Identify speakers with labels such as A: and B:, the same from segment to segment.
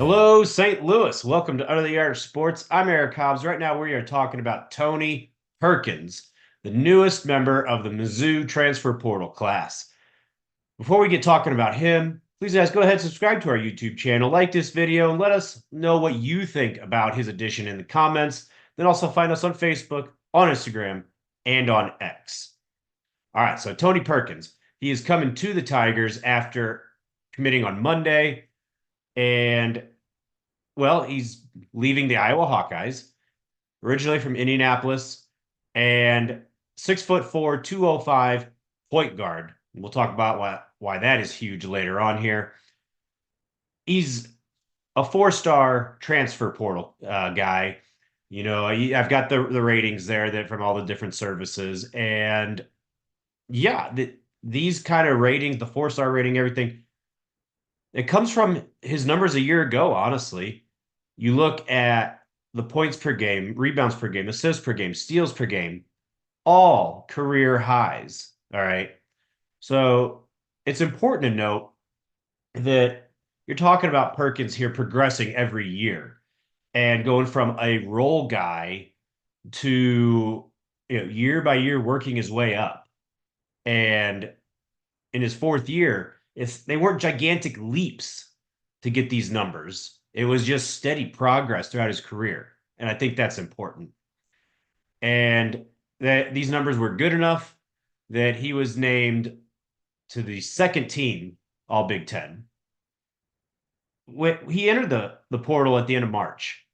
A: Hello, St. Louis. Welcome to Under the Art of Sports. I'm Eric Hobbs. Right now, we are talking about Tony Perkins, the newest member of the Mizzou transfer portal class. Before we get talking about him, please guys go ahead and subscribe to our YouTube channel, like this video, and let us know what you think about his addition in the comments. Then also find us on Facebook, on Instagram, and on X. All right, so Tony Perkins, he is coming to the Tigers after committing on Monday, and well, he's leaving the Iowa Hawkeyes, originally from Indianapolis, and 6'4", 205 point guard. We'll talk about why that is huge later on here. He's a four-star transfer portal guy. I've got the ratings there that from all the different services, and yeah, these kind of ratings, the four-star rating, everything, it comes from his numbers a year ago, honestly. You look at the points per game, rebounds per game, assists per game, steals per game, all career highs. All right. So it's important to note that you're talking about Perkins here progressing every year and going from a role guy to year by year working his way up. And in his fourth year, they weren't gigantic leaps to get these numbers. It was just steady progress throughout his career. And I think that's important. And that these numbers were good enough that he was named to the second team All Big Ten. He entered the portal at the end of March.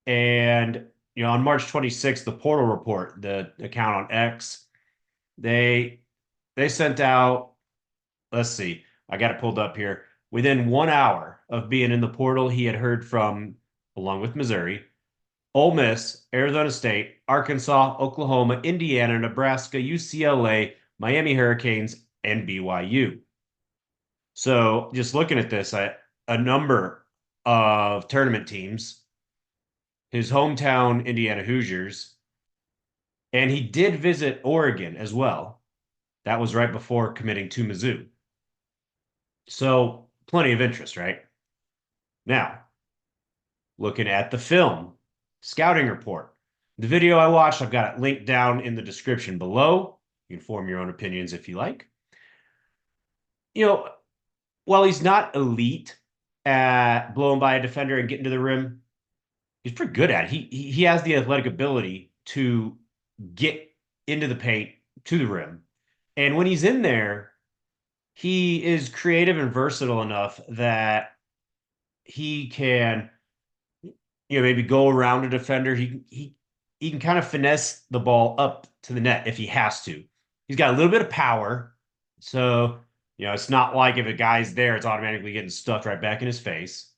A: And on March 26th, the portal report, the account on X, they sent out, let's see, I got it pulled up here. Within 1 hour of being in the portal, he had heard from, along with Missouri, Ole Miss, Arizona State, Arkansas, Oklahoma, Indiana, Nebraska, UCLA, Miami Hurricanes, and BYU. So just looking at this, a number of tournament teams, his hometown Indiana Hoosiers, and he did visit Oregon as well. That was right before committing to Mizzou. So plenty of interest, right? Now, looking at the film, scouting report. The video I watched, I've got it linked down in the description below. You can form your own opinions if you like. While he's not elite at blowing by a defender and getting to the rim, he's pretty good at it. He has the athletic ability to get into the paint to the rim. And when he's in there, he is creative and versatile enough that he can, maybe go around a defender. He can kind of finesse the ball up to the net if he has to. He's got a little bit of power. So, it's not like if a guy's there, it's automatically getting stuffed right back in his face.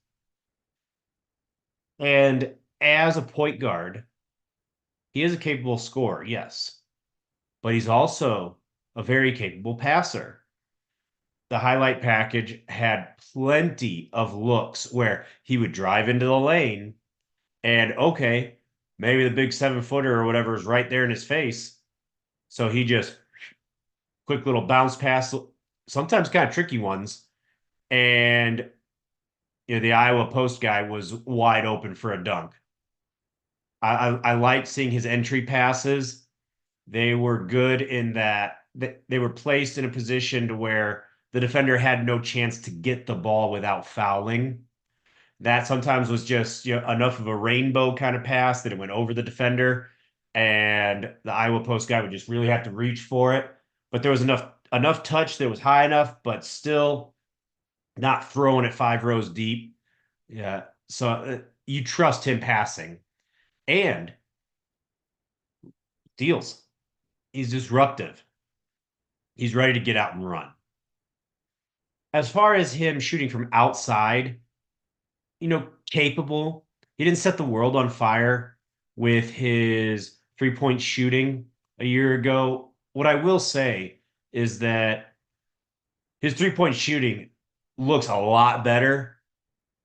A: And as a point guard, he is a capable scorer, yes. But he's also a very capable passer. The highlight package had plenty of looks where he would drive into the lane and okay, maybe the big 7-footer or whatever is right there in his face. So he just quick little bounce pass, sometimes kind of tricky ones. And the Iowa Post guy was wide open for a dunk. I liked seeing his entry passes. They were good in that they were placed in a position to where the defender had no chance to get the ball without fouling. That sometimes was just enough of a rainbow kind of pass that it went over the defender, and the Iowa Post guy would just really have to reach for it. But there was enough touch that was high enough, but still not throwing it 5 rows deep. Yeah, so you trust him passing, and deals. He's disruptive. He's ready to get out and run. As far as him shooting from outside, capable. He didn't set the world on fire with his 3-point shooting a year ago. What I will say is that his 3-point shooting looks a lot better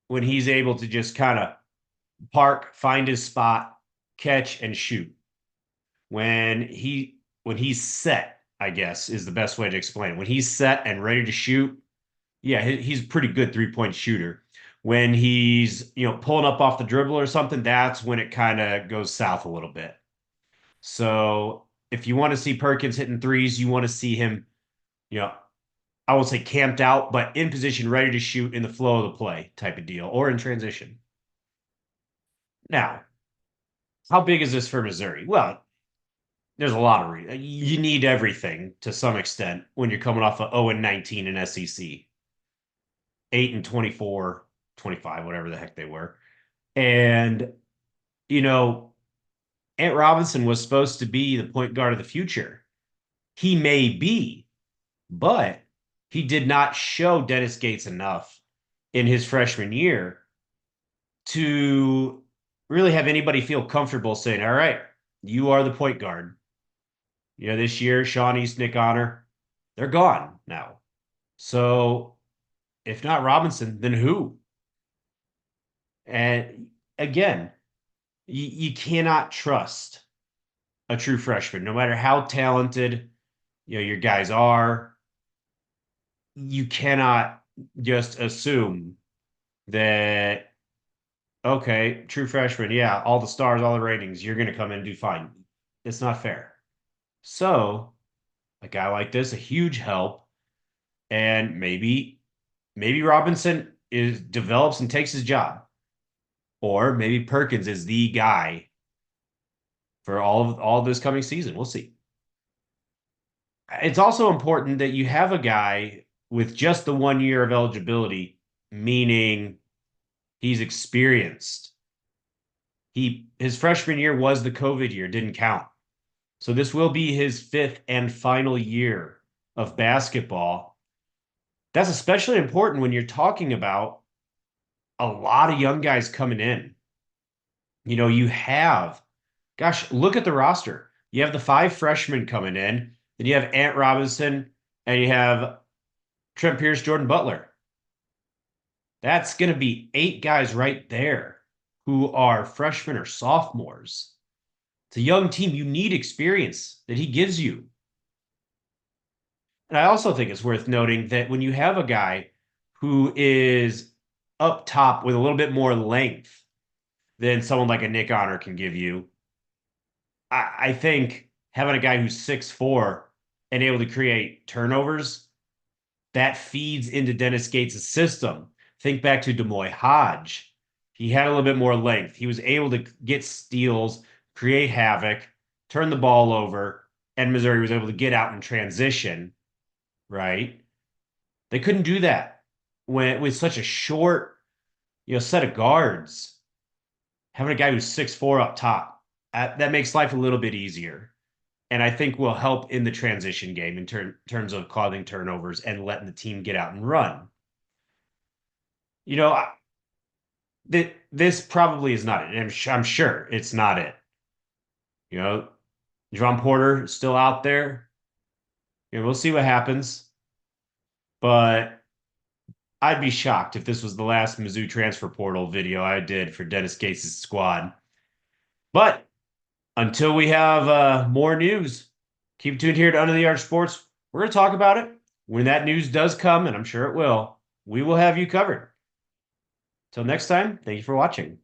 A: when he's able to just kind of park, find his spot, catch, and shoot. When he's set, I guess is the best way to explain it. When he's set and ready to shoot, yeah, he's a pretty good 3-point shooter. When he's, pulling up off the dribble or something, that's when it kind of goes south a little bit. So if you want to see Perkins hitting threes, you want to see him, you know, I won't say camped out, but in position, ready to shoot in the flow of the play type of deal or in transition. Now, how big is this for Missouri? Well, there's a lot of reasons. You need everything to some extent when you're coming off of 0-19 in SEC, 8-24, 25, whatever the heck they were. And, you know, Ant Robinson was supposed to be the point guard of the future. He may be, but he did not show Dennis Gates enough in his freshman year to really have anybody feel comfortable saying, all right, you are the point guard. This year, Sean East, Nick Honor, they're gone now. So if not Robinson, then who? And again, you cannot trust a true freshman, no matter how talented your guys are. You cannot just assume that, okay, true freshman, yeah, all the stars, all the ratings, you're going to come in and do fine. It's not fair. So a guy like this, a huge help, and maybe Robinson develops and takes his job, or maybe Perkins is the guy for all of this coming season. We'll see. It's also important that you have a guy with just the 1 year of eligibility, meaning he's experienced. His freshman year was the COVID year, didn't count. So this will be his 5th and final year of basketball. That's especially important when you're talking about a lot of young guys coming in. You have, gosh, look at the roster. You have the 5 freshmen coming in, then you have Ant Robinson, and you have Trent Pierce, Jordan Butler. That's going to be 8 guys right there who are freshmen or sophomores. It's a young team. You need experience that he gives you. And I also think it's worth noting that when you have a guy who is up top with a little bit more length than someone like a Nick Honor can give you, I think having a guy who's 6'4" and able to create turnovers, that feeds into Dennis Gates' system. Think back to Demoy Hodge. He had a little bit more length. He was able to get steals, create havoc, turn the ball over, and Missouri was able to get out in transition, right? They couldn't do that with such a short, set of guards. Having a guy who's 6'4" up top, that makes life a little bit easier. And I think will help in the transition game in terms of causing turnovers and letting the team get out and run. This probably is not it. I'm sure it's not it. John Porter is still out there. We'll see what happens. But I'd be shocked if this was the last Mizzou transfer portal video I did for Dennis Gates' squad. But until we have more news, keep tuned here to Under the Arch Sports. We're going to talk about it. When that news does come, and I'm sure it will, we will have you covered. Till next time, thank you for watching.